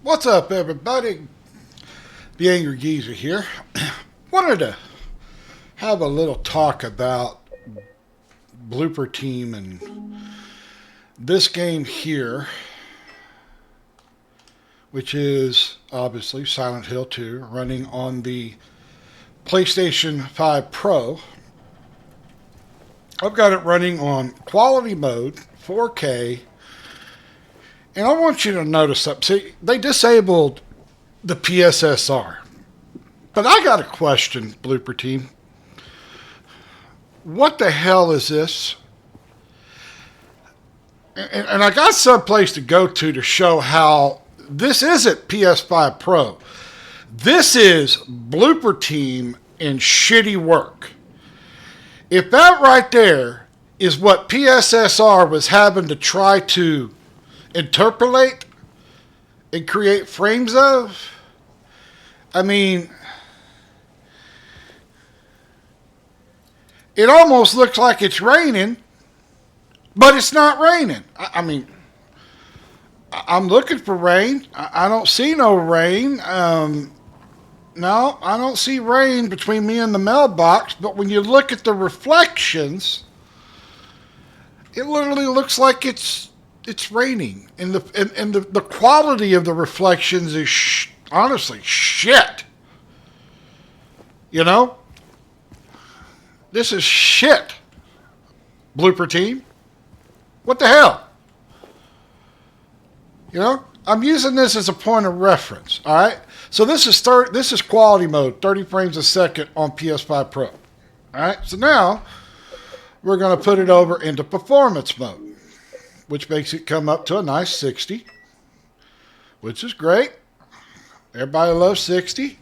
What's up, everybody? The Angry Geezer here. Wanted to have a little talk about Blooper Team and this game here, which is obviously Silent Hill 2, running on the PlayStation 5 Pro. I've got it running on quality mode, 4K, and I want you to notice something. See, they disabled the PSSR. But I got a question, Blooper Team. What the hell is this? And I got someplace to go to show how this isn't PS5 Pro. This is Blooper Team in shitty work. If that right there is what PSSR was having to try to interpolate and create frames of, I mean, it almost looks like it's raining, but it's not raining. I mean, I'm looking for rain. I don't see no rain. No, I don't see rain between me and the mailbox, but when you look at the reflections, it literally looks like it's raining. And the quality of the reflections is honestly shit. You know? This is shit. Blooper Team. What the hell? You know? I'm using this as a point of reference, all right? So this is quality mode, 30 frames a second on PS5 Pro. All right? So now we're going to put it over into performance mode, which makes it come up to a nice 60, which is great. Everybody loves 60.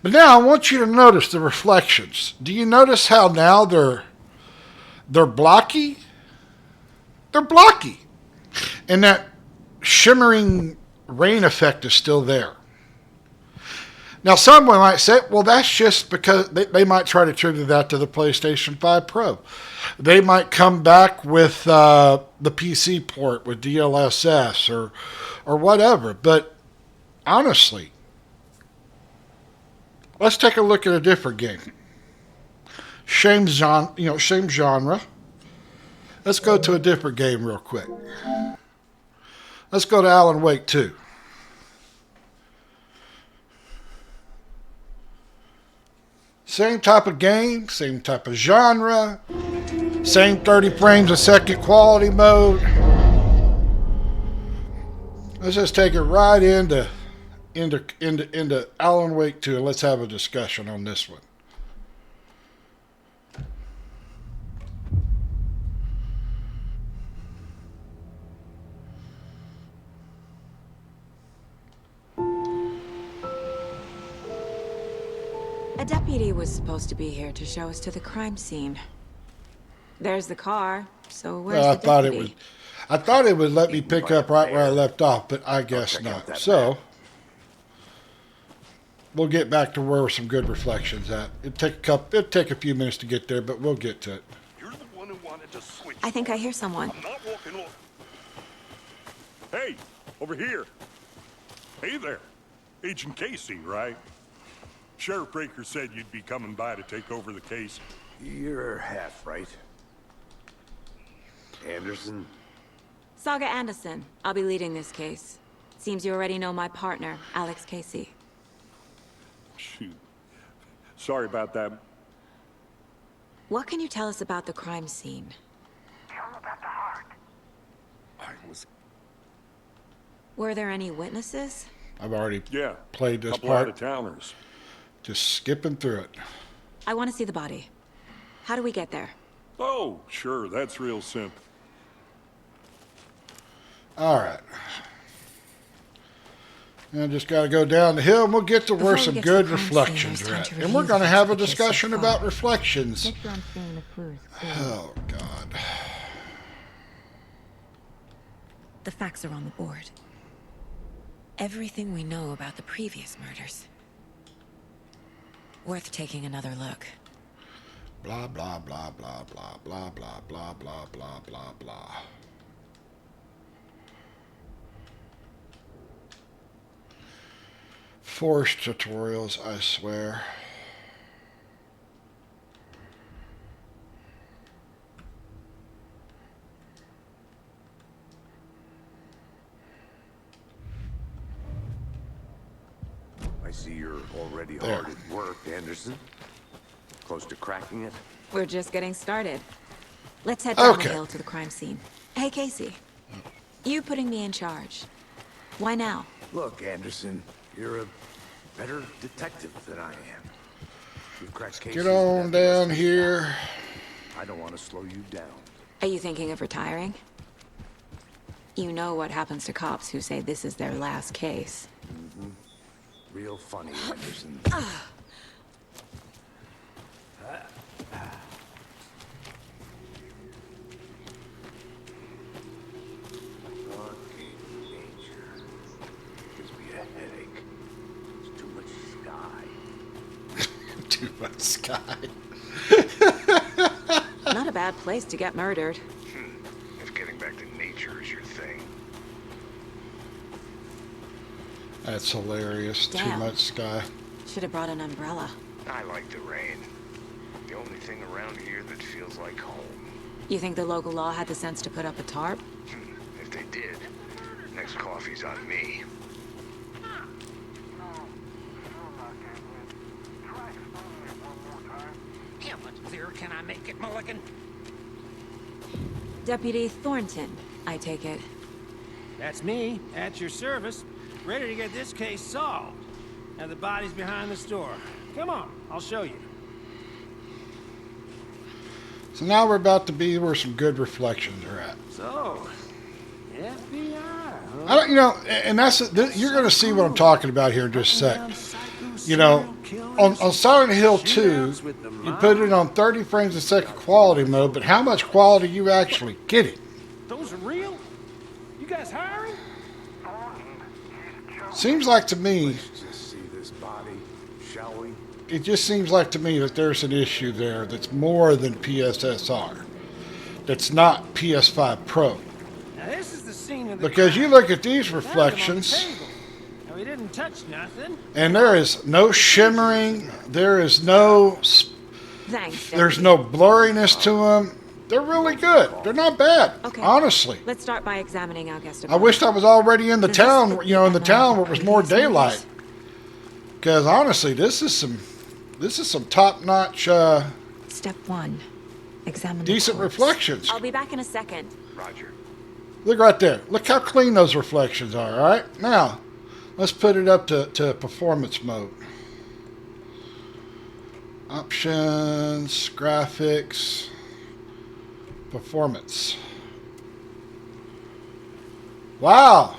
But now I want you to notice the reflections. Do you notice how now they're blocky? They're blocky. And that shimmering rain effect is still there. Now someone might say, well, that's just because they might try to attribute that to the PlayStation 5 Pro. They might come back with the PC port with DLSS or whatever. But honestly, let's take a look at a different game. Same genre. Let's go to a different game real quick. Let's go to Alan Wake 2. Same type of game, same type of genre, same 30 frames a second quality mode. Let's just take it right into Alan Wake 2 and let's have a discussion on this one. A deputy was supposed to be here to show us to the crime scene. There's the car, so where's the deputy? I thought it would let me pick up right where I left off, but I guess not. So we'll get back to where some good reflections at. It'll take a few minutes to get there, but we'll get to it. You're the one who wanted to switch. I think I hear someone. I'm not walking off. Hey, over here. Hey there. Agent Casey, right? Sheriff Breaker said you'd be coming by to take over the case. You're half right. Anderson? Saga Anderson. I'll be leading this case. Seems you already know my partner, Alex Casey. Shoot. Sorry about that. What can you tell us about the crime scene? Tell him about the heart. Were there any witnesses? I've already Yeah, played this couple part. out-of-towners. Just skipping through it. I want to see the body. How do we get there? Oh, sure, that's real simple. All right. Now just got to go down the hill and we'll get to where Before we some get to good the crime reflections scene, are there's at. time to And we're review going to the have a pictures so discussion far. about reflections. Get you on staying the first. Oh, God. The facts are on the board. Everything we know about the previous murders. Worth taking another look. Blah, blah, blah, blah, blah, blah, blah, blah, blah, blah, blah, blah. Forced tutorials, I swear. I see you're already There. hard at work, Anderson. Close to cracking it? We're just getting started. Let's head down Okay. the hill to the crime scene. Hey, Casey. You putting me in charge. Why now? Look, Anderson, you're a better detective than I am. You've cracked cases Get on that the rest down of us here. don't. I don't want to slow you down. Are you thinking of retiring? You know what happens to cops who say this is their last case. Real funny, Anderson. Fucking nature. Gives me a headache. It's too much sky. Too much sky. Not a bad place to get murdered. If getting back to nature is your thing. That's hilarious. Too Damn. much sky. Should have brought an umbrella. I like the rain. The only thing around here that feels like home. You think the local law had the sense to put up a tarp? If they did, next coffee's on me. How much clearer can I make it, Mulligan? Deputy Thornton, I take it. That's me, at your service, ready to get this case solved. Now the body's behind the store. Come on, I'll show you. So now we're about to be where some good reflections are at. So, FBI, huh? I don't, you know, and you're going to see what I'm talking about here in just a sec. You know, on Silent Hill 2, you put it on 30 frames a second quality mode, but how much quality you actually getting? Those are real? You guys hiring? Seems like to me, Let's just see this body, shall we? it just seems like to me that there's an issue there that's more than PSSR. That's not PS5 Pro. Now this is the scene of the Because you crime. look at these Found them on the reflections, table. Now we didn't touch nothing. and there is no shimmering, there is no, Thanks, there's Deputy. no blurriness to them. They're really good. They're not bad, Okay. honestly. Let's start by examining our guest. I wished I was already in the town, you know, in the town where it was more daylight. Because honestly, this is some top-notch, Step 1. Examine decent the corpse. reflections. I'll be back in a second. Roger. Look right there. Look how clean those reflections are, all right? Now, let's put it up to performance mode. Options, graphics, performance. Wow.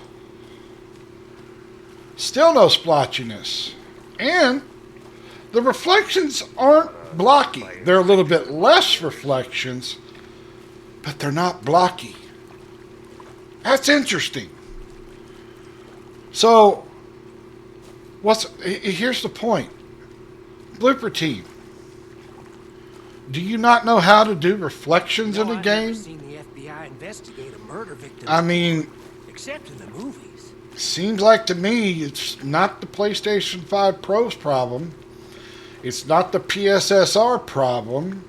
Still no splotchiness. And the reflections aren't blocky. They're a little bit less reflections, but they're not blocky. That's interesting. So, here's the point. Blooper Team, do you not know how to do reflections in a I've never game? seen the FBI investigate a murder victim. I mean, except in the movies. seems like to me it's not the PlayStation 5 Pro's problem. It's not the PSSR problem.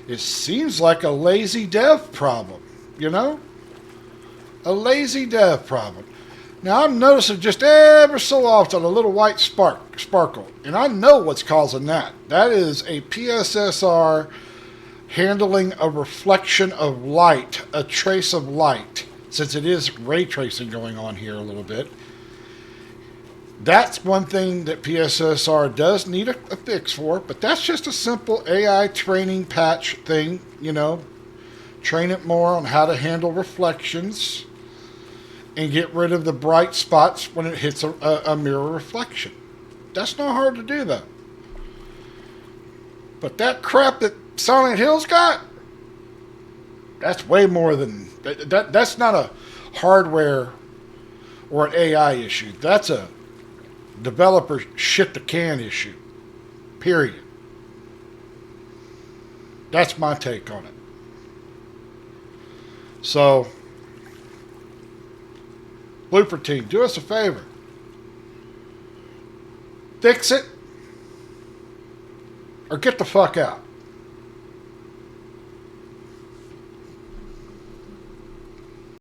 It seems like a lazy dev problem, you know? A lazy dev problem. Now I'm noticing just ever so often a little white sparkle, and I know what's causing that. That is a PSSR handling a reflection of light, a trace of light, since it is ray tracing going on here a little bit. That's one thing that PSSR does need a fix for, but that's just a simple AI training patch thing, you know. Train it more on how to handle reflections and get rid of the bright spots when it hits a mirror reflection. That's not hard to do, though. But that crap that Silent Hill's got, that's way more than... That's not a hardware or an AI issue. That's a developer shit the can issue. Period. That's my take on it. So... Blooper Team, do us a favor. Fix it or get the fuck out.